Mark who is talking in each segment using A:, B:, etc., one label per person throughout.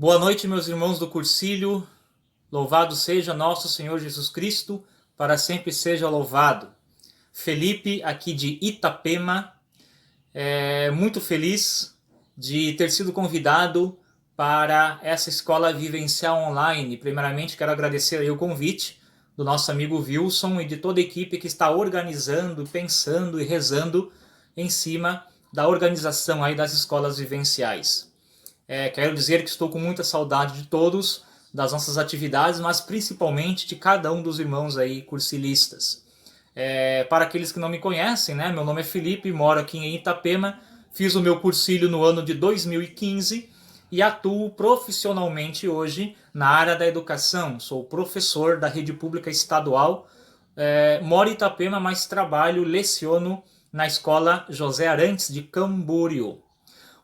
A: Boa noite, meus irmãos do Cursilho. Louvado seja nosso Senhor Jesus Cristo, para sempre seja louvado. Felipe, aqui de Itapema, muito feliz de ter sido convidado para essa escola vivencial online. Primeiramente, quero agradecer aí o convite do nosso amigo Wilson e de toda a equipe que está organizando, pensando e rezando em cima da organização aí das escolas vivenciais. Quero dizer que estou com muita saudade de todos, das nossas atividades, mas principalmente de cada um dos irmãos aí cursilistas. Para aqueles que não me conhecem, né, meu nome é Felipe, moro aqui em Itapema, fiz o meu cursilho no ano de 2015 e atuo profissionalmente hoje na área da educação. Sou professor da rede pública estadual, moro em Itapema, mas trabalho, leciono na escola José Arantes de Camboriú.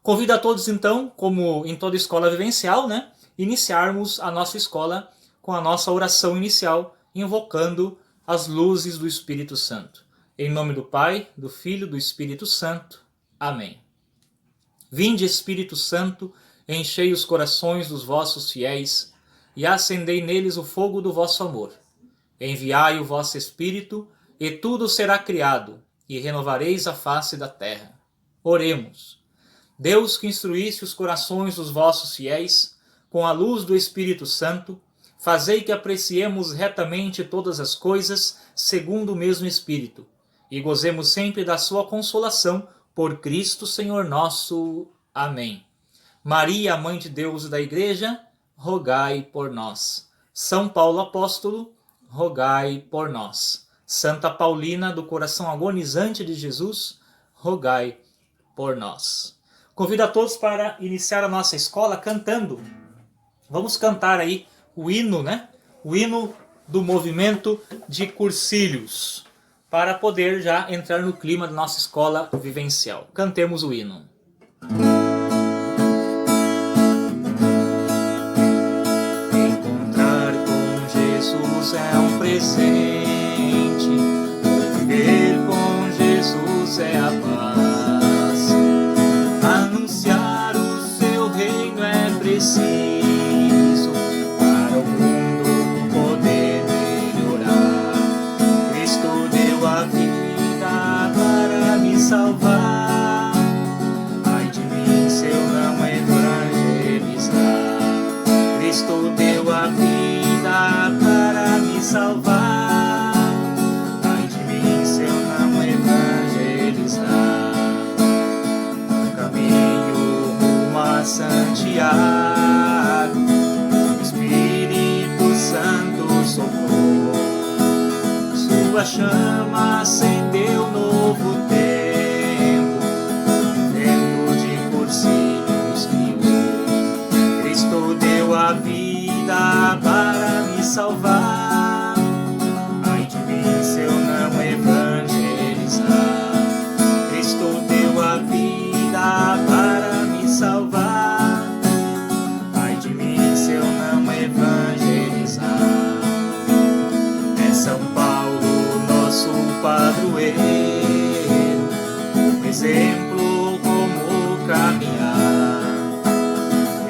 A: Convido a todos, então, como em toda escola vivencial, né, iniciarmos a nossa escola com a nossa oração inicial, invocando as luzes do Espírito Santo. Em nome do Pai, do Filho e do Espírito Santo. Amém. Vinde, Espírito Santo, enchei os corações dos vossos fiéis e acendei neles o fogo do vosso amor. Enviai o vosso Espírito, e tudo será criado, e renovareis a face da terra. Oremos. Deus, que instruísse os corações dos vossos fiéis com a luz do Espírito Santo, fazei que apreciemos retamente todas as coisas segundo o mesmo Espírito, e gozemos sempre da sua consolação por Cristo Senhor nosso. Amém. Maria, Mãe de Deus e da Igreja, rogai por nós. São Paulo Apóstolo, rogai por nós. Santa Paulina, do coração agonizante de Jesus, rogai por nós. Convido a todos para iniciar a nossa escola cantando. Vamos cantar aí o hino, né? O hino do movimento de cursilhos, para poder já entrar no clima da nossa escola vivencial. Cantemos o hino. Encontrar com Jesus é um presente, viver com Jesus é a paz. Anunciar o seu reino é preciso para o mundo poder melhorar. Cristo deu a vida para me salvar. Ai de mim se eu não evangelizar. Cristo deu a vida para me salvar. Ai de mim se eu não evangelizar. Santiago, o Espírito Santo soprou, sua chama acendeu novo tempo, vento de cursilhos criou. Cristo deu a vida para me salvar. Ai de mim se eu não evangelizar. Cristo deu a vida para me salvar. Ai de mim se eu não evangelizar. É São Paulo nosso padroeiro, um exemplo como caminhar.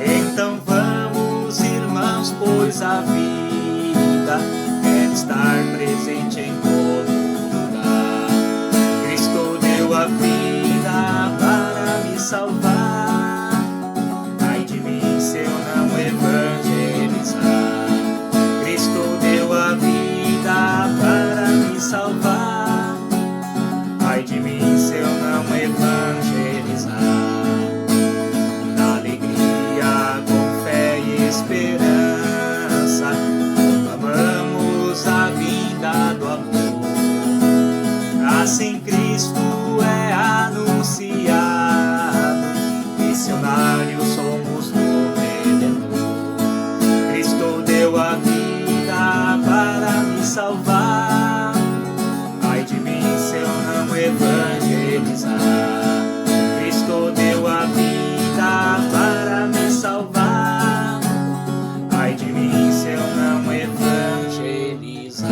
A: Então vamos, irmãos, pois a vida é estar presente em todo lugar. Cristo deu a vida para me salvar. Ai de mim se eu não evangelizar. Cristo deu a vida para me salvar. Ai de mim se eu não evangelizar. Na alegria, com fé e esperança, amamos a vinda do amor. Assim Cristo é anunciado, missionários somos do Redentor. Cristo deu a vida para me salvar. Ai de mim se eu não evangelizar. Cristo deu a vida para me salvar. Ai de mim se eu não evangelizar.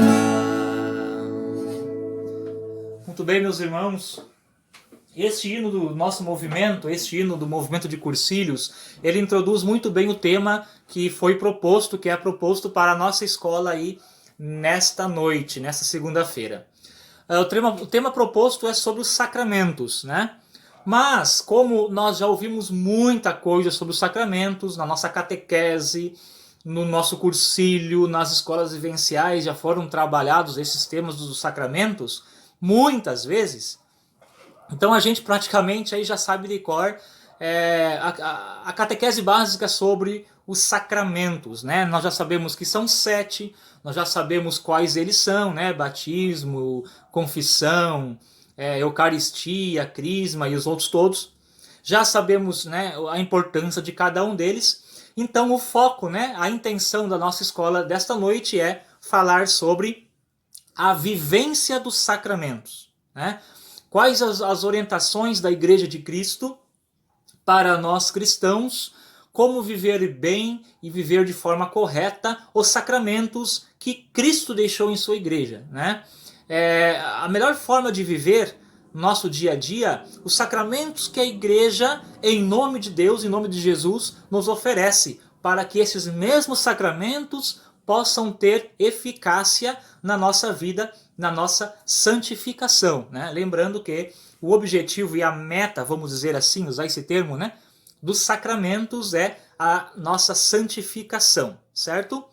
A: Muito bem, meus irmãos. Este hino do nosso movimento, este hino do movimento de Cursilhos, ele introduz muito bem o tema que foi proposto, que é proposto para a nossa escola aí nesta noite, nesta segunda-feira. O tema proposto é sobre os sacramentos, né? Mas, como nós já ouvimos muita coisa sobre os sacramentos, na nossa catequese, no nosso cursilho, nas escolas vivenciais, já foram trabalhados esses temas dos sacramentos, muitas vezes. Então a gente praticamente aí já sabe de cor a catequese básica sobre os sacramentos, né? Nós já sabemos que são 7, nós já sabemos quais eles são, né? Batismo, confissão, Eucaristia, Crisma e os outros todos. Já sabemos, né, a importância de cada um deles. Então o foco, né, a intenção da nossa escola desta noite é falar sobre a vivência dos sacramentos, né? Quais as orientações da Igreja de Cristo para nós cristãos, como viver bem e viver de forma correta os sacramentos que Cristo deixou em sua igreja, né? A melhor forma de viver nosso dia a dia, os sacramentos que a igreja, em nome de Deus, em nome de Jesus, nos oferece, para que esses mesmos sacramentos possam ter eficácia na nossa vida, na nossa santificação, né? Lembrando que o objetivo e a meta, vamos dizer assim, usar esse termo, né, dos sacramentos é a nossa santificação, certo?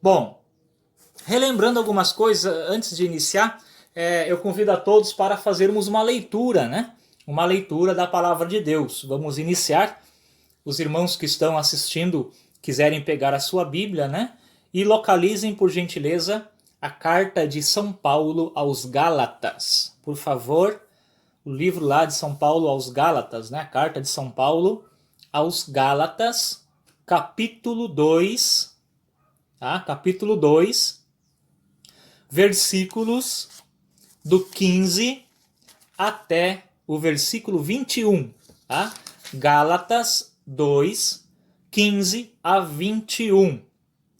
A: Bom, relembrando algumas coisas antes de iniciar, eu convido a todos para fazermos uma leitura, né? Uma leitura da palavra de Deus. Vamos iniciar. Os irmãos que estão assistindo quiserem pegar a sua Bíblia, né? E localizem, por gentileza, a carta de São Paulo aos Gálatas. Por favor, o livro lá de São Paulo aos Gálatas, né? A carta de São Paulo aos Gálatas, capítulo 2, tá? Capítulo 2, versículos do 15 até o versículo 21, tá? Gálatas 2, 15 a 21.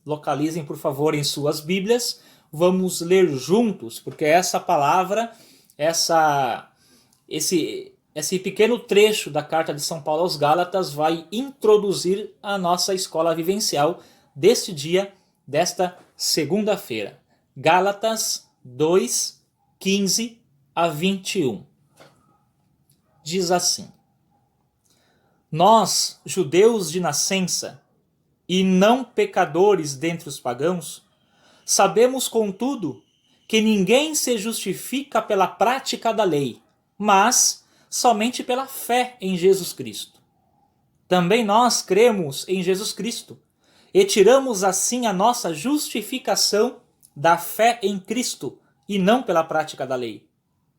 A: Localizem, por favor, em suas Bíblias. Vamos ler juntos, porque essa palavra, esse pequeno trecho da carta de São Paulo aos Gálatas vai introduzir a nossa escola vivencial deste dia, desta segunda-feira. Gálatas 2, 15 a 21. Diz assim: Nós, judeus de nascença, e não pecadores dentre os pagãos, sabemos, contudo, que ninguém se justifica pela prática da lei, mas somente pela fé em Jesus Cristo. Também nós cremos em Jesus Cristo e tiramos assim a nossa justificação da fé em Cristo e não pela prática da lei.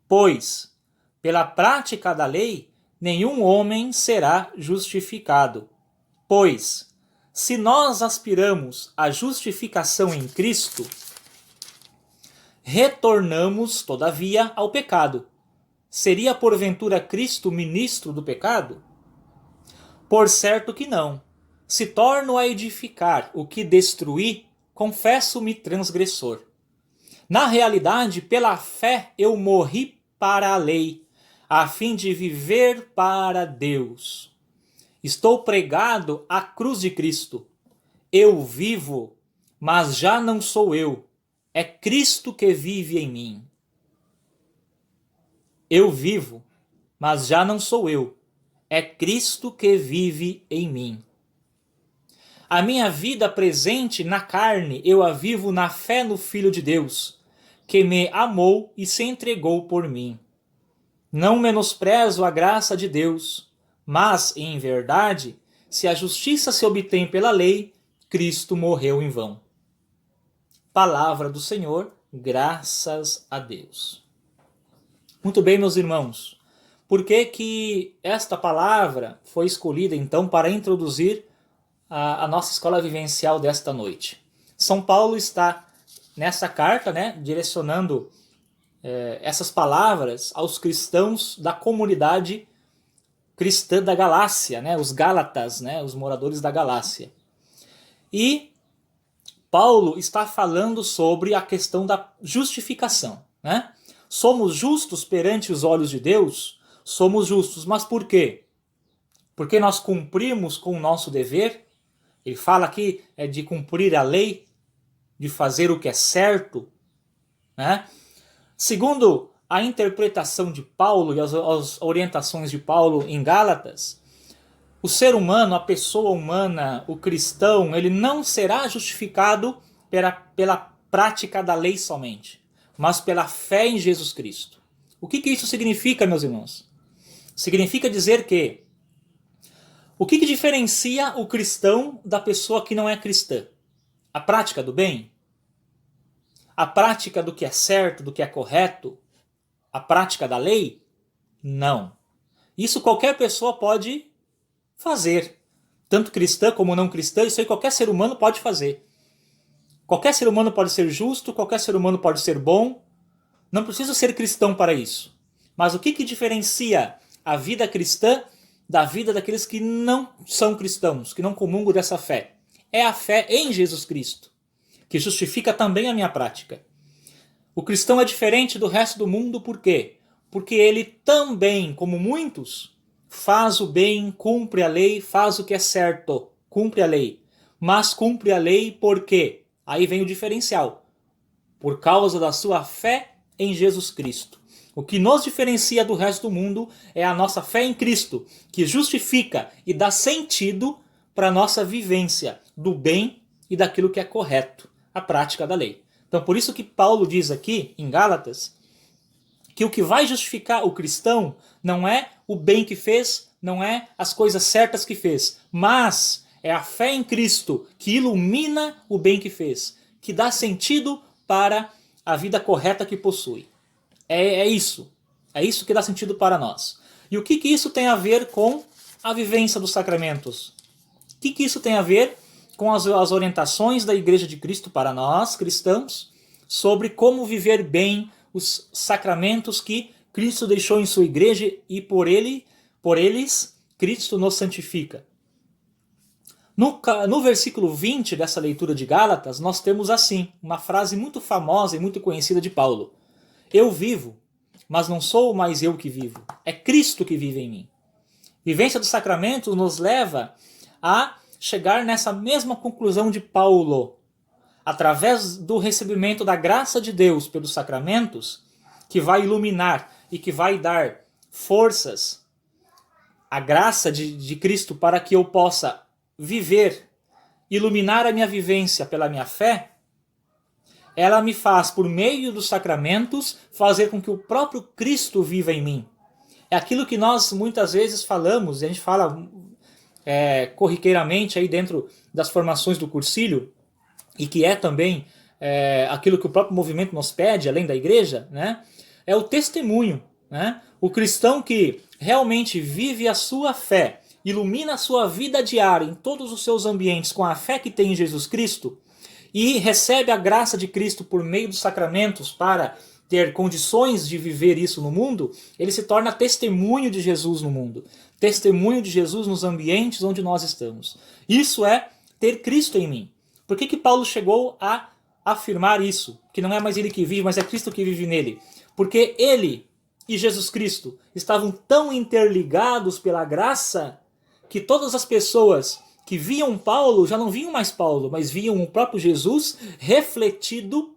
A: Pois, pela prática da lei, nenhum homem será justificado. Pois, se nós aspiramos à justificação em Cristo, retornamos, todavia, ao pecado. Seria porventura Cristo ministro do pecado? Por certo que não. Se torno a edificar o que destruí, confesso-me transgressor. Na realidade, pela fé eu morri para a lei, a fim de viver para Deus. Estou pregado à cruz de Cristo. Eu vivo, mas já não sou eu. É Cristo que vive em mim. Eu vivo, mas já não sou eu. É Cristo que vive em mim. A minha vida presente na carne eu a vivo na fé no Filho de Deus, que me amou e se entregou por mim. Não menosprezo a graça de Deus, mas, em verdade, se a justiça se obtém pela lei, Cristo morreu em vão. Palavra do Senhor, graças a Deus. Muito bem, meus irmãos. Por que que esta palavra foi escolhida, então, para introduzir a nossa escola vivencial desta noite? São Paulo está, nessa carta, né, direcionando essas palavras aos cristãos da comunidade cristã da Galácia, né, os Gálatas, né, os moradores da Galácia. E Paulo está falando sobre a questão da justificação, né? Somos justos perante os olhos de Deus somos justos. Mas por quê? Porque nós cumprimos com o nosso dever. Ele fala aqui de cumprir a lei, de fazer o que é certo, né? Segundo a interpretação de Paulo e as orientações de Paulo em Gálatas, o ser humano, a pessoa humana, o cristão, ele não será justificado pela prática da lei somente, mas pela fé em Jesus Cristo. O que isso significa, meus irmãos? Significa dizer que o que diferencia o cristão da pessoa que não é cristã? A prática do bem? A prática do que é certo, do que é correto? A prática da lei? Não. Isso qualquer pessoa pode fazer. Tanto cristã como não cristã, isso aí qualquer ser humano pode fazer. Qualquer ser humano pode ser justo, qualquer ser humano pode ser bom. Não precisa ser cristão para isso. Mas o que diferencia a vida cristã da vida daqueles que não são cristãos, que não comungam dessa fé? É a fé em Jesus Cristo, que justifica também a minha prática. O cristão é diferente do resto do mundo, por quê? Porque ele também, como muitos, faz o bem, cumpre a lei, faz o que é certo, cumpre a lei. Mas cumpre a lei por quê? Aí vem o diferencial. Por causa da sua fé em Jesus Cristo. O que nos diferencia do resto do mundo é a nossa fé em Cristo, que justifica e dá sentido para a nossa vivência do bem e daquilo que é correto, a prática da lei. Então, por isso que Paulo diz aqui, em Gálatas, que o que vai justificar o cristão não é o bem que fez, não é as coisas certas que fez, mas é a fé em Cristo que ilumina o bem que fez, que dá sentido para a vida correta que possui. É isso que dá sentido para nós. E o que isso tem a ver com a vivência dos sacramentos? O que isso tem a ver com as orientações da Igreja de Cristo para nós, cristãos, sobre como viver bem os sacramentos que Cristo deixou em sua igreja e por eles, Cristo nos santifica. No versículo 20 dessa leitura de Gálatas, nós temos assim, uma frase muito famosa e muito conhecida de Paulo. Eu vivo, mas não sou mais eu que vivo. É Cristo que vive em mim. Vivência dos sacramentos nos leva a chegar nessa mesma conclusão de Paulo. Através do recebimento da graça de Deus pelos sacramentos, que vai iluminar e que vai dar forças, a graça de Cristo para que eu possa viver, iluminar a minha vivência pela minha fé, ela me faz, por meio dos sacramentos, fazer com que o próprio Cristo viva em mim. É aquilo que nós muitas vezes falamos, e a gente fala corriqueiramente aí dentro das formações do Cursilho, e que é também aquilo que o próprio movimento nos pede, além da igreja, né? É o testemunho. Né? O cristão que realmente vive a sua fé, ilumina a sua vida diária em todos os seus ambientes com a fé que tem em Jesus Cristo, e recebe a graça de Cristo por meio dos sacramentos para ter condições de viver isso no mundo, ele se torna testemunho de Jesus no mundo. Testemunho de Jesus nos ambientes onde nós estamos. Isso é ter Cristo em mim. Por que Paulo chegou a afirmar isso? Que não é mais ele que vive, mas é Cristo que vive nele. Porque ele e Jesus Cristo estavam tão interligados pela graça que todas as pessoas que viam Paulo já não viam mais Paulo, mas viam o próprio Jesus refletido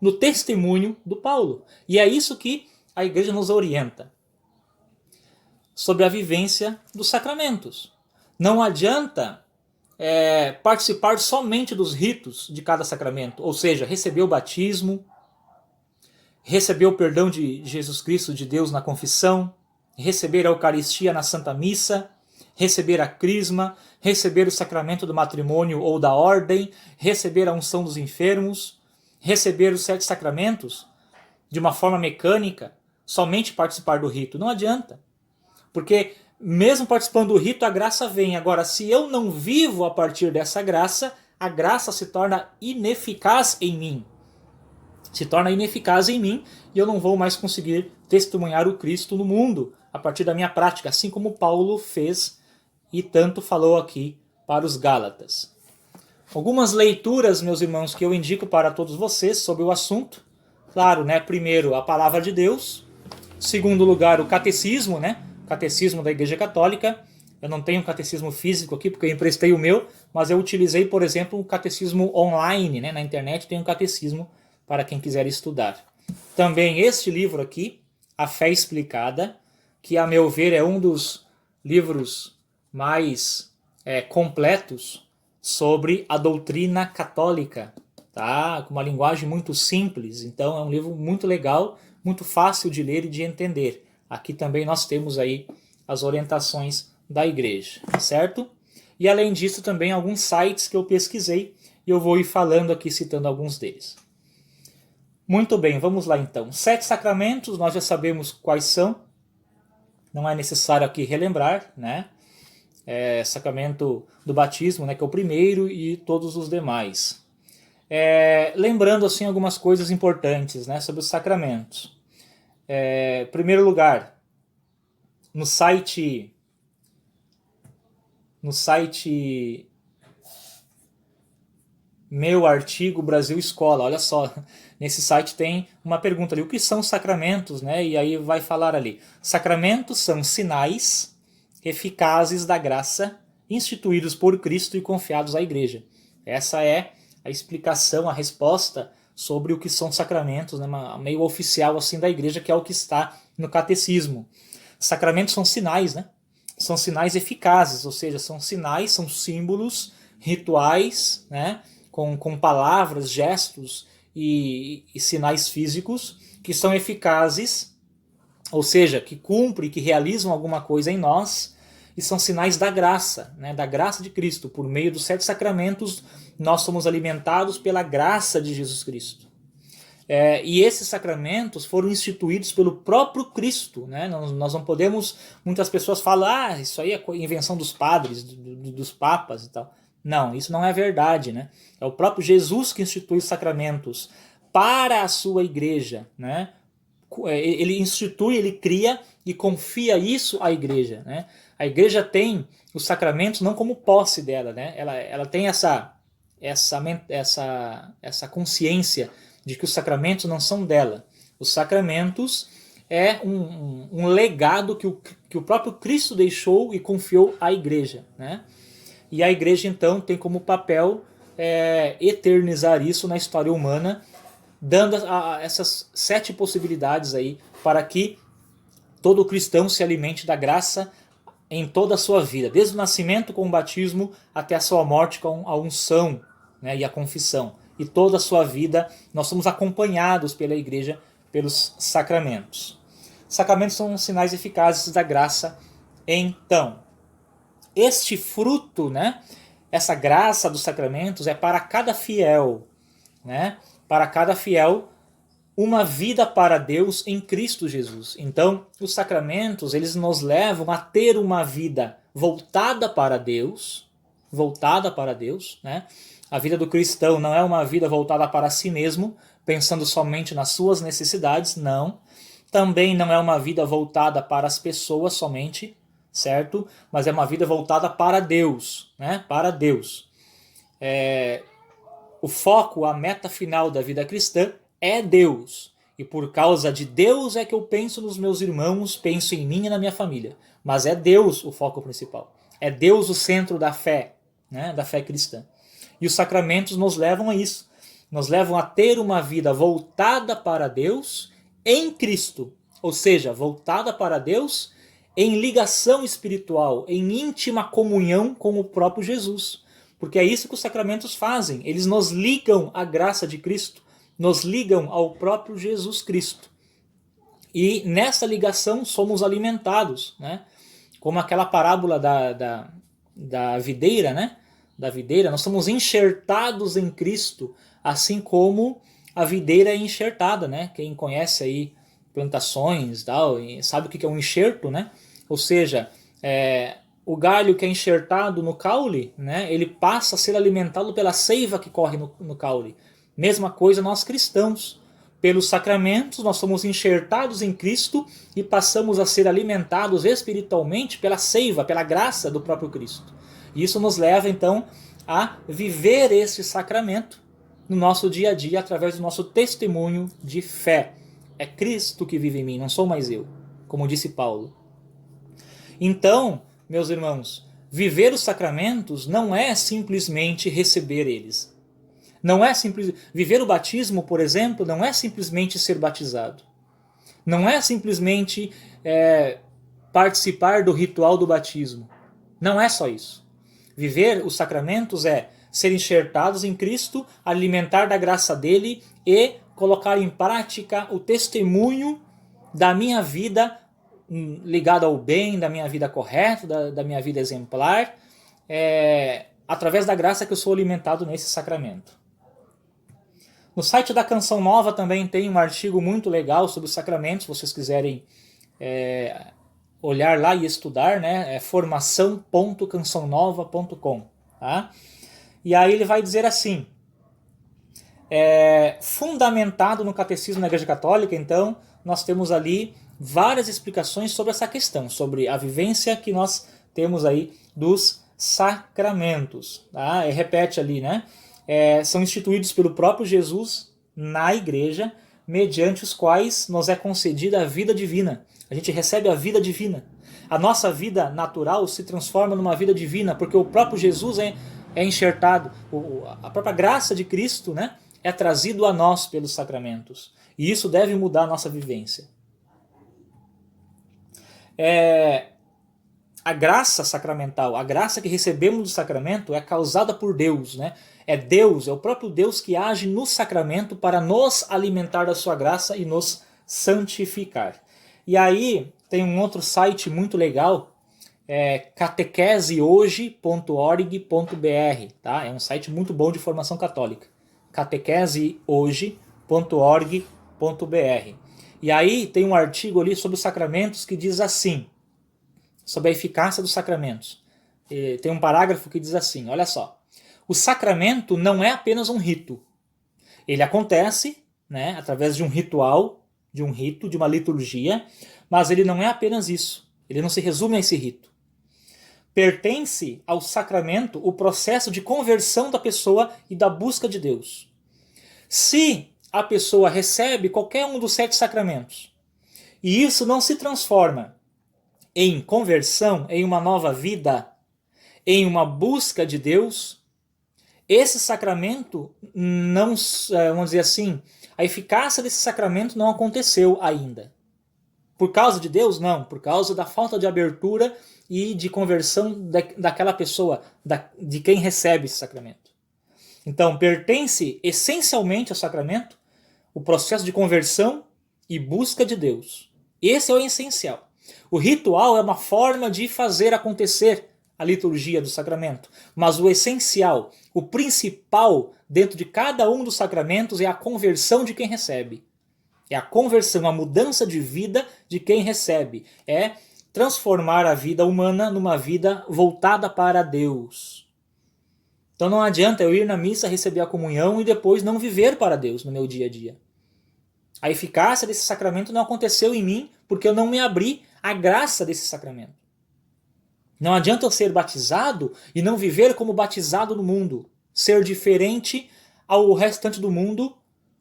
A: no testemunho do Paulo. E é isso que a igreja nos orienta sobre a vivência dos sacramentos. Não adianta participar somente dos ritos de cada sacramento, ou seja, receber o batismo, receber o perdão de Jesus Cristo, de Deus na confissão, receber a Eucaristia na Santa Missa, receber a crisma, receber o sacramento do matrimônio ou da ordem, receber a unção dos enfermos, receber os 7 sacramentos de uma forma mecânica, somente participar do rito. Não adianta. Porque mesmo participando do rito, a graça vem. Agora, se eu não vivo a partir dessa graça, a graça se torna ineficaz em mim. Se torna ineficaz em mim e eu não vou mais conseguir testemunhar o Cristo no mundo a partir da minha prática, assim como Paulo fez e tanto falou aqui para os Gálatas. Algumas leituras, meus irmãos, que eu indico para todos vocês sobre o assunto. Claro, né? Primeiro, a palavra de Deus. Segundo lugar, o catecismo, né? Catecismo da Igreja Católica. Eu não tenho um catecismo físico aqui, porque eu emprestei o meu, mas eu utilizei, por exemplo, um catecismo online, né? Na internet tem um catecismo para quem quiser estudar. Também este livro aqui, A Fé Explicada, que a meu ver é um dos livros mais completos sobre a doutrina católica, tá? Com uma linguagem muito simples, então é um livro muito legal, muito fácil de ler e de entender. Aqui também nós temos aí as orientações da igreja, certo? E além disso também alguns sites que eu pesquisei e eu vou ir falando aqui, citando alguns deles. Muito bem, vamos lá então. 7 sacramentos, nós já sabemos quais são, não é necessário aqui relembrar, né? Sacramento do batismo, né, que é o primeiro, e todos os demais. Lembrando assim algumas coisas importantes, né, sobre os sacramentos. Em primeiro lugar, no site Meu Artigo Brasil Escola, olha só, nesse site tem uma pergunta ali, o que são sacramentos, né? E aí vai falar ali, sacramentos são sinais eficazes da graça instituídos por Cristo e confiados à Igreja. Essa é a explicação, a resposta sobre o que são sacramentos, né? Meio oficial assim da Igreja, que é o que está no catecismo. Sacramentos são sinais, né? São sinais eficazes, ou seja, são sinais, são símbolos, rituais, né? Com palavras, gestos e sinais físicos que são eficazes, ou seja, que cumprem, que realizam alguma coisa em nós, e são sinais da graça, né? Da graça de Cristo. Por meio dos 7 sacramentos, nós somos alimentados pela graça de Jesus Cristo. E esses sacramentos foram instituídos pelo próprio Cristo, né? Nós não podemos, muitas pessoas falam, isso aí é invenção dos padres, dos papas e tal. Não, isso não é verdade, né? É o próprio Jesus que institui os sacramentos para a sua igreja, né? Ele institui, ele cria e confia isso à igreja, né? A igreja tem os sacramentos não como posse dela, né? Ela tem essa consciência de que os sacramentos não são dela. Os sacramentos é um legado que o próprio Cristo deixou e confiou à igreja, né? E a igreja então tem como papel eternizar isso na história humana, dando essas 7 possibilidades aí para que todo cristão se alimente da graça em toda a sua vida, desde o nascimento com o batismo até a sua morte com a unção, né, e a confissão. E toda a sua vida nós somos acompanhados pela igreja pelos sacramentos. Sacramentos são sinais eficazes da graça. Então, este fruto, né, essa graça dos sacramentos é para cada fiel, né, para cada fiel, uma vida para Deus em Cristo Jesus. Então, os sacramentos, eles nos levam a ter uma vida voltada para Deus, né? A vida do cristão não é uma vida voltada para si mesmo, pensando somente nas suas necessidades, não. Também não é uma vida voltada para as pessoas somente, certo? Mas é uma vida voltada para Deus, né? Para Deus. O foco, a meta final da vida cristã é Deus. E por causa de Deus é que eu penso nos meus irmãos, penso em mim e na minha família. Mas é Deus o foco principal. É Deus o centro da fé, né? Da fé cristã. E os sacramentos nos levam a isso. Nos levam a ter uma vida voltada para Deus em Cristo. Ou seja, voltada para Deus em ligação espiritual, em íntima comunhão com o próprio Jesus. Porque é isso que os sacramentos fazem. Eles nos ligam à graça de Cristo, nos ligam ao próprio Jesus Cristo. E nessa ligação somos alimentados, né? Como aquela parábola da videira, né? Da videira, nós somos enxertados em Cristo, assim como a videira é enxertada, né? Quem conhece aí plantações, tal, sabe o que é um enxerto, né? Ou seja, o galho que é enxertado no caule, né? Ele passa a ser alimentado pela seiva que corre no caule. Mesma coisa nós cristãos. Pelos sacramentos nós somos enxertados em Cristo e passamos a ser alimentados espiritualmente pela seiva, pela graça do próprio Cristo. E isso nos leva então a viver esse sacramento no nosso dia a dia através do nosso testemunho de fé. É Cristo que vive em mim, não sou mais eu, como disse Paulo. Então, meus irmãos, viver os sacramentos não é simplesmente receber eles. Não é simples. Viver o batismo, por exemplo, não é simplesmente ser batizado. Não é simplesmente participar do ritual do batismo. Não é só isso. Viver os sacramentos é ser enxertados em Cristo, alimentar da graça dele e colocar em prática o testemunho da minha vida ligado ao bem, da minha vida correta, da minha vida exemplar, através da graça que eu sou alimentado nesse sacramento. No site da Canção Nova também tem um artigo muito legal sobre os sacramentos, se vocês quiserem olhar lá e estudar, né? É formação.cançãonova.com, tá? E aí ele vai dizer assim, fundamentado no Catecismo da Igreja Católica, então, nós temos ali várias explicações sobre essa questão, sobre a vivência que nós temos aí dos sacramentos. Tá? Repete ali, né? São instituídos pelo próprio Jesus na Igreja, mediante os quais nos é concedida a vida divina. A gente recebe a vida divina. A nossa vida natural se transforma numa vida divina, porque o próprio Jesus é enxertado, a própria graça de Cristo, né, é trazido a nós pelos sacramentos. E isso deve mudar a nossa vivência. A graça sacramental, a graça que recebemos do sacramento é causada por Deus, né? É Deus, é o próprio Deus que age no sacramento para nos alimentar da sua graça e nos santificar. E aí tem um outro site muito legal, catequesehoje.org.br, tá? É um site muito bom de formação católica. catequesehoje.org.br. E aí tem um artigo ali sobre os sacramentos que diz assim, sobre a eficácia dos sacramentos. Tem um parágrafo que diz assim, olha só, o sacramento não é apenas um rito. Ele acontece, né, através de um ritual, de um rito, de uma liturgia, mas ele não é apenas isso. Ele não se resume a esse rito. Pertence ao sacramento o processo de conversão da pessoa e da busca de Deus. Se a pessoa recebe qualquer um dos 7 sacramentos e isso não se transforma em conversão, em uma nova vida, em uma busca de Deus, esse sacramento não, vamos dizer assim, a eficácia desse sacramento não aconteceu ainda. Por causa de Deus? Não, por causa da falta de abertura e de conversão daquela pessoa, de quem recebe esse sacramento. Então, pertence essencialmente ao sacramento o processo de conversão e busca de Deus. Esse é o essencial. O ritual é uma forma de fazer acontecer a liturgia do sacramento, mas o essencial, o principal dentro de cada um dos sacramentos é a conversão de quem recebe. É a conversão, a mudança de vida de quem recebe. É transformar a vida humana numa vida voltada para Deus. Então não adianta eu ir na missa, receber a comunhão e depois não viver para Deus no meu dia a dia. A eficácia desse sacramento não aconteceu em mim porque eu não me abri à graça desse sacramento. Não adianta eu ser batizado e não viver como batizado no mundo. Ser diferente ao restante do mundo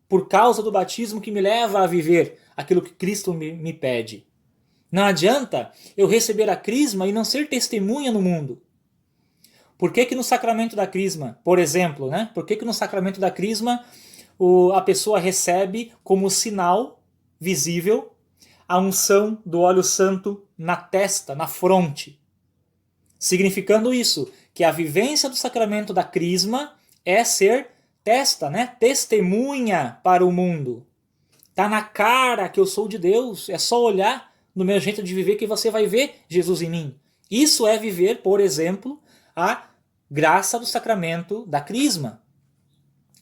A: por causa do batismo que me leva a viver aquilo que Cristo me pede. Não adianta eu receber a crisma e não ser testemunha no mundo. Por que no sacramento da crisma, por exemplo, né? Por que no sacramento da crisma a pessoa recebe como sinal visível a unção do óleo santo na testa, na fronte? Significando isso, que a vivência do sacramento da crisma é ser testemunha para o mundo. Tá na cara que eu sou de Deus, é só olhar no meu jeito de viver que você vai ver Jesus em mim. Isso é viver, por exemplo, a graça do sacramento da crisma.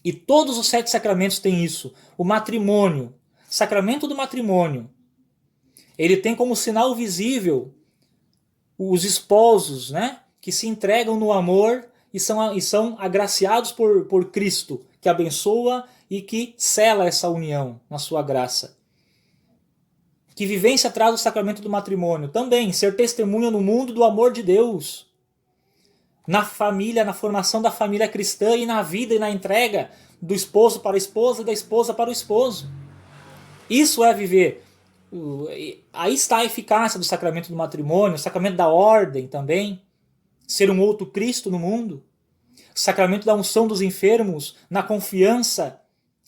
A: E todos os 7 sacramentos têm isso. O matrimônio, sacramento do matrimônio, ele tem como sinal visível os esposos, né, que se entregam no amor e são agraciados por Cristo, que abençoa e que sela essa união na sua graça. Que vivência traz o sacramento do matrimônio? Também ser testemunha no mundo do amor de Deus. Na família, na formação da família cristã e na vida e na entrega do esposo para a esposa e da esposa para o esposo. Isso é viver. Aí está a eficácia do sacramento do matrimônio, o sacramento da ordem também, ser um outro Cristo no mundo, o sacramento da unção dos enfermos, na confiança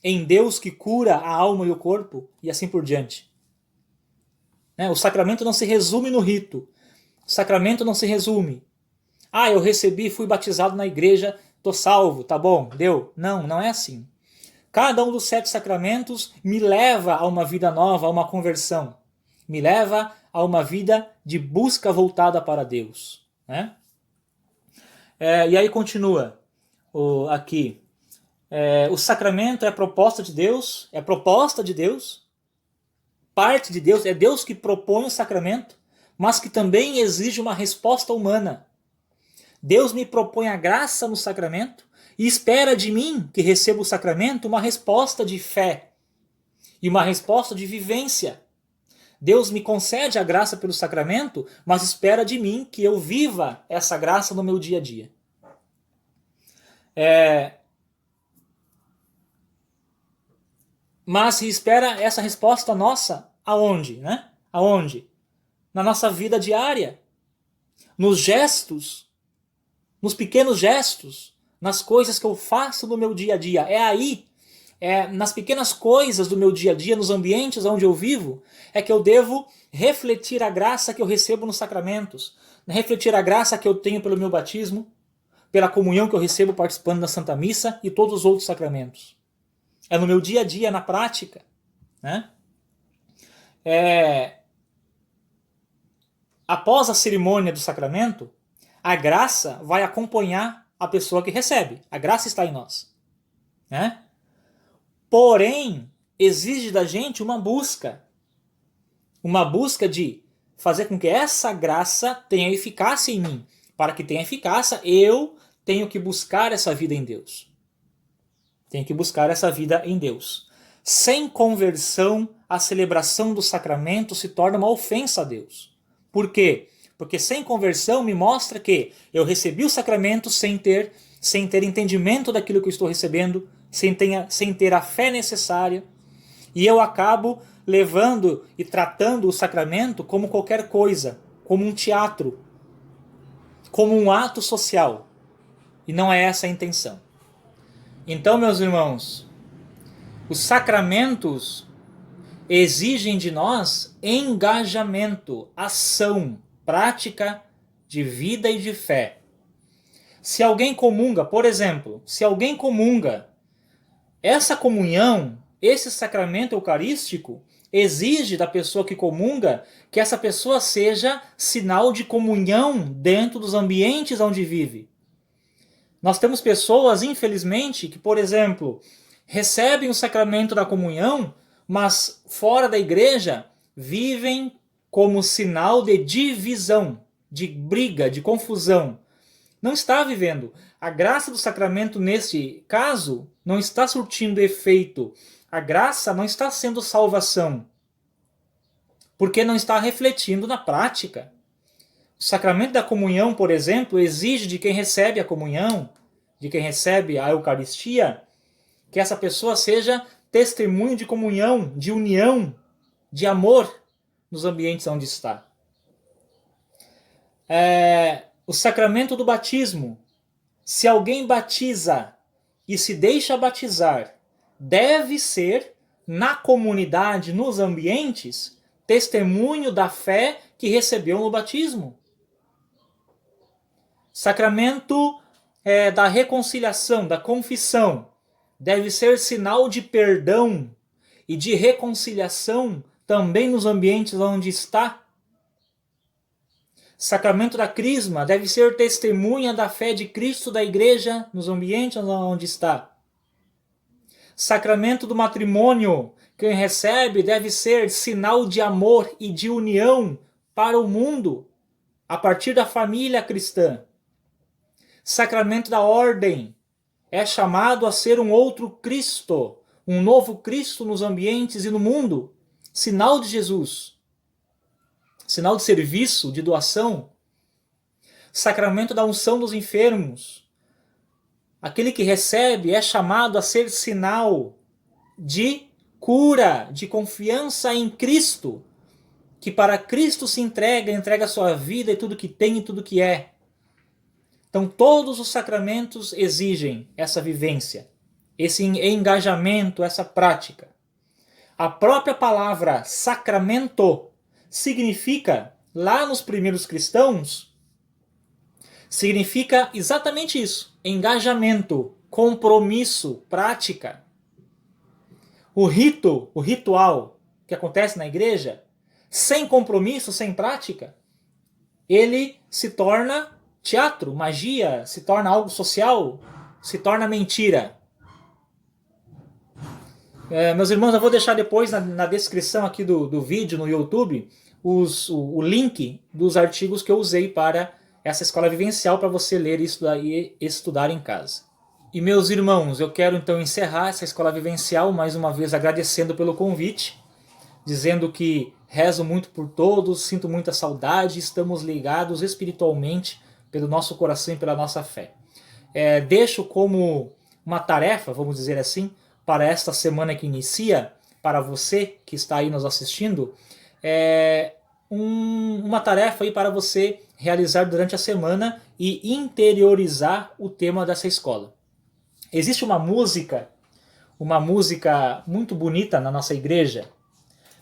A: em Deus que cura a alma e o corpo, e assim por diante. O sacramento não se resume no rito, o sacramento não se resume. Ah, eu recebi, fui batizado na igreja, tô salvo, tá bom, deu. Não, não é assim. Cada um dos 7 sacramentos me leva a uma vida nova, a uma conversão. Me leva a uma vida de busca voltada para Deus. Né? E aí continua aqui. O sacramento é proposta de Deus, parte de Deus, é Deus que propõe o sacramento, mas que também exige uma resposta humana. Deus me propõe a graça no sacramento e espera de mim, que recebo o sacramento, uma resposta de fé e uma resposta de vivência. Deus me concede a graça pelo sacramento, mas espera de mim que eu viva essa graça no meu dia a dia. Mas espera essa resposta nossa aonde, né? Aonde? Na nossa vida diária, nos gestos, nos pequenos gestos, nas coisas que eu faço no meu dia a dia. É aí, nas pequenas coisas do meu dia a dia, nos ambientes onde eu vivo, é que eu devo refletir a graça que eu recebo nos sacramentos, refletir a graça que eu tenho pelo meu batismo, pela comunhão que eu recebo participando da Santa Missa e todos os outros sacramentos. É no meu dia a dia, na prática. Né? Após a cerimônia do sacramento, a graça vai acompanhar a pessoa que recebe. A graça está em nós. Né? Porém, exige da gente uma busca de fazer com que essa graça tenha eficácia em mim. Para que tenha eficácia, eu tenho que buscar essa vida em Deus. Tenho que buscar essa vida em Deus. Sem conversão, a celebração do sacramento se torna uma ofensa a Deus. Por quê? Porque sem conversão me mostra que eu recebi o sacramento sem ter entendimento daquilo que eu estou recebendo, sem ter a fé necessária, e eu acabo levando e tratando o sacramento como qualquer coisa, como um teatro, como um ato social. E não é essa a intenção. Então, meus irmãos, os sacramentos exigem de nós engajamento, ação, prática de vida e de fé. Se alguém comunga, por exemplo, essa comunhão, esse sacramento eucarístico, exige da pessoa que comunga que essa pessoa seja sinal de comunhão dentro dos ambientes onde vive. Nós temos pessoas, infelizmente, que, por exemplo, recebem o sacramento da comunhão, mas fora da igreja vivem como sinal de divisão, de briga, de confusão. Não está vivendo. A graça do sacramento, nesse caso, não está surtindo efeito. A graça não está sendo salvação, porque não está refletindo na prática. O sacramento da comunhão, por exemplo, exige de quem recebe a comunhão, de quem recebe a Eucaristia, que essa pessoa seja testemunho de comunhão, de união, de amor nos ambientes onde está. O sacramento do batismo. Se alguém batiza e se deixa batizar, deve ser, na comunidade, nos ambientes, testemunho da fé que recebeu no batismo. Sacramento da reconciliação, da confissão, deve ser sinal de perdão e de reconciliação também nos ambientes onde está. Sacramento da crisma deve ser testemunha da fé de Cristo da igreja nos ambientes onde está. Sacramento do matrimônio, quem recebe deve ser sinal de amor e de união para o mundo, a partir da família cristã. Sacramento da ordem é chamado a ser um outro Cristo, um novo Cristo nos ambientes e no mundo, sinal de Jesus, sinal de serviço, de doação. Sacramento da unção dos enfermos. Aquele que recebe é chamado a ser sinal de cura, de confiança em Cristo, que para Cristo se entrega a sua vida e tudo que tem e tudo que é. Então todos os sacramentos exigem essa vivência, esse engajamento, essa prática. A própria palavra sacramento significa, lá nos primeiros cristãos, significa exatamente isso: engajamento, compromisso, prática. O rito, o ritual que acontece na igreja, sem compromisso, sem prática, ele se torna teatro, magia, se torna algo social, se torna mentira. Meus irmãos, eu vou deixar depois na descrição aqui do vídeo no YouTube o link dos artigos que eu usei para essa escola vivencial para você ler e estudar em casa. E meus irmãos, eu quero então encerrar essa escola vivencial mais uma vez agradecendo pelo convite, dizendo que rezo muito por todos, sinto muita saudade, estamos ligados espiritualmente pelo nosso coração e pela nossa fé. Deixo como uma tarefa, vamos dizer assim, para esta semana que inicia, para você que está aí nos assistindo, uma tarefa aí para você realizar durante a semana e interiorizar o tema dessa escola. Existe uma música muito bonita na nossa igreja,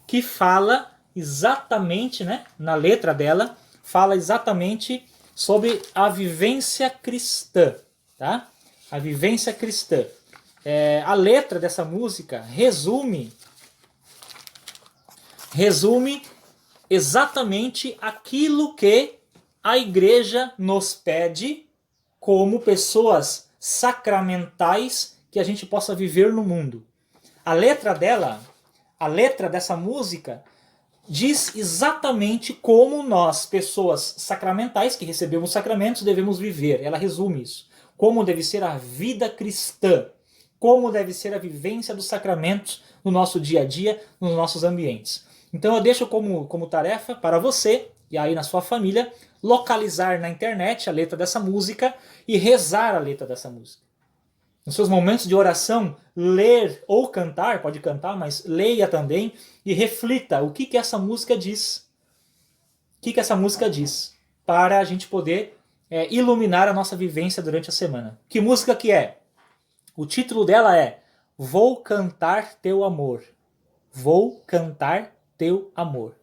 A: que fala exatamente, na letra dela, fala exatamente sobre a vivência cristã, tá? A vivência cristã. A letra dessa música resume exatamente aquilo que a igreja nos pede como pessoas sacramentais que a gente possa viver no mundo. A letra dessa música diz exatamente como nós, pessoas sacramentais que recebemos sacramentos, devemos viver. Ela resume isso. Como deve ser a vida cristã. Como deve ser a vivência dos sacramentos no nosso dia a dia, nos nossos ambientes. Então eu deixo como tarefa para você, e aí na sua família, localizar na internet a letra dessa música e rezar a letra dessa música. Nos seus momentos de oração, ler ou cantar, pode cantar, mas leia também e reflita o que essa música diz. O que essa música diz, para a gente poder iluminar a nossa vivência durante a semana. Que música que é? O título dela é Vou Cantar Teu Amor. Vou Cantar Teu Amor.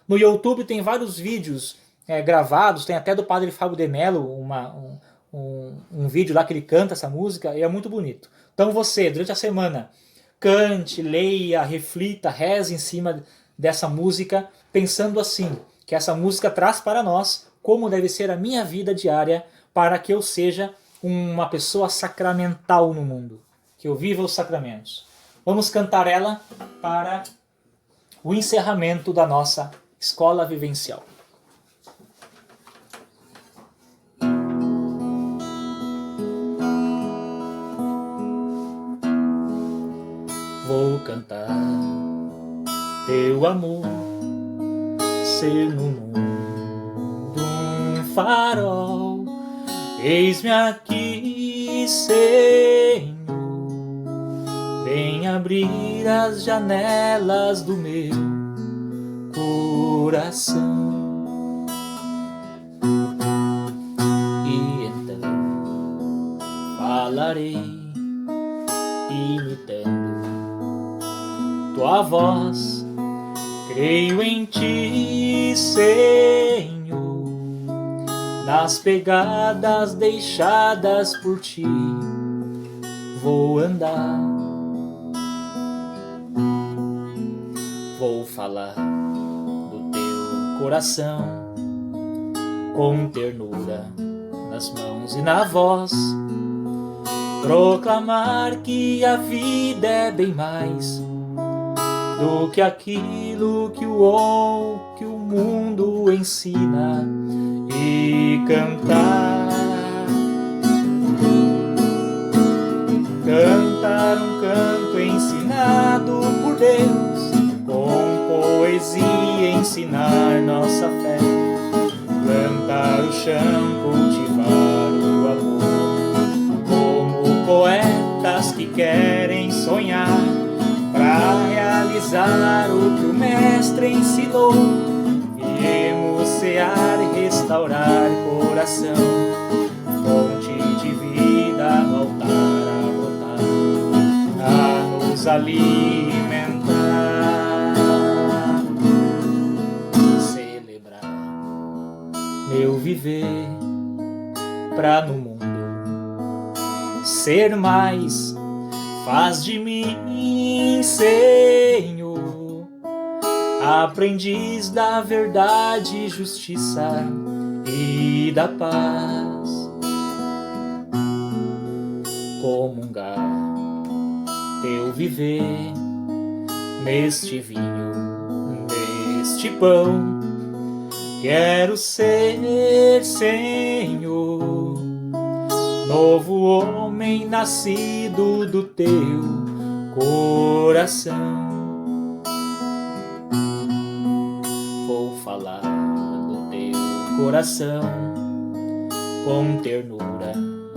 A: No YouTube tem vários vídeos gravados, tem até do Padre Fábio de Mello, um vídeo lá que ele canta essa música, e é muito bonito. Então você, durante a semana, cante, leia, reflita, reze em cima dessa música, pensando assim, que essa música traz para nós como deve ser a minha vida diária para que eu seja uma pessoa sacramental no mundo, que eu viva os sacramentos. Vamos cantar ela para o encerramento da nossa escola vivencial. Vou cantar teu amor, ser no mundo um farol. Eis-me aqui, Senhor, vem abrir as janelas do meu coração. E então falarei, imitando tua voz, creio em ti, Senhor, nas pegadas deixadas por ti vou andar, vou falar do teu coração com ternura nas mãos e na voz, proclamar que a vida é bem mais do que aquilo que o mundo ensina, e cantar um canto ensinado por Deus, com poesia ensinar nossa fé, plantar o chão, cultivar o amor, como poetas que querem sonhar pra realizar realizar o que o Mestre ensinou. Viemos cear e restaurar coração, fonte de vida no altar a brotar, a nos alimentar, celebrar meu viver pra no mundo ser mais. Faz de mim, Senhor, aprendiz da verdade, justiça e da paz. Comungar teu viver neste vinho, neste pão. Quero ser, Senhor, novo homem nascido do teu coração. Vou falar do teu coração com ternura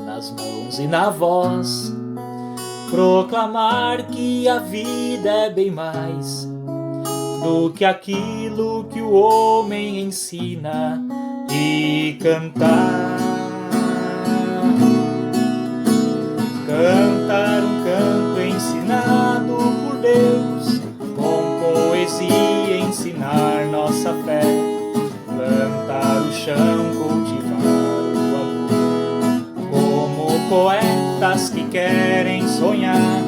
A: nas mãos e na voz, proclamar que a vida é bem mais do que aquilo que o homem ensina, e cantar. Cantar um canto ensinado por Deus, com poesia ensinar nossa fé, plantar o chão, cultivar o amor, como poetas que querem sonhar,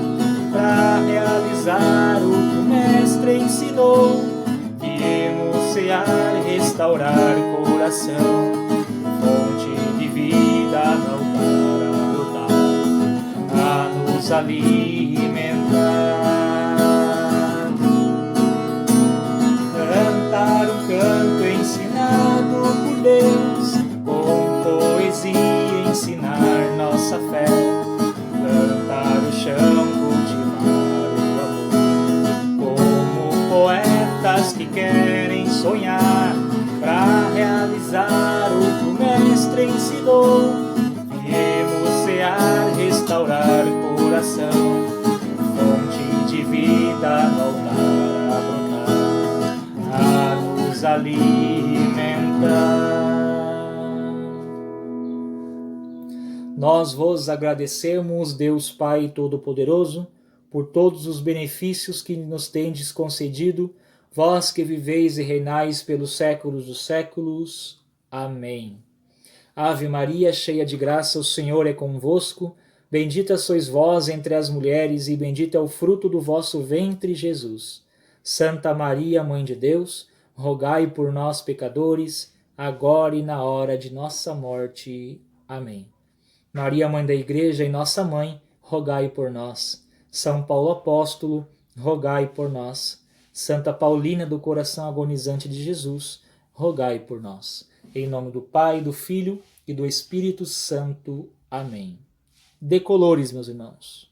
A: pra realizar o que o Mestre ensinou. Viemos cear e restaurar coração, fonte de vida no altar a nos alimentar. Cantar um canto ensinado por Deus, com poesia ensinar nossa fé, plantar o chão, cultivar o amor, como poetas que querem sonhar, pra realizar o que o Mestre ensinou. Viemos cear, restaurar coração, fonte de vida no altar a brotar, a nos alimentar. Nós vos agradecemos, Deus Pai Todo-Poderoso, por todos os benefícios que nos tendes concedido, vós que viveis e reinais pelos séculos dos séculos. Amém. Ave Maria, cheia de graça, o Senhor é convosco. Bendita sois vós entre as mulheres, e bendito é o fruto do vosso ventre, Jesus. Santa Maria, Mãe de Deus, rogai por nós, pecadores, agora e na hora de nossa morte. Amém. Maria, Mãe da Igreja e nossa Mãe, rogai por nós. São Paulo Apóstolo, rogai por nós. Santa Paulina do Coração Agonizante de Jesus, rogai por nós. Em nome do Pai, do Filho e do Espírito Santo. Amém. Decolores, meus irmãos.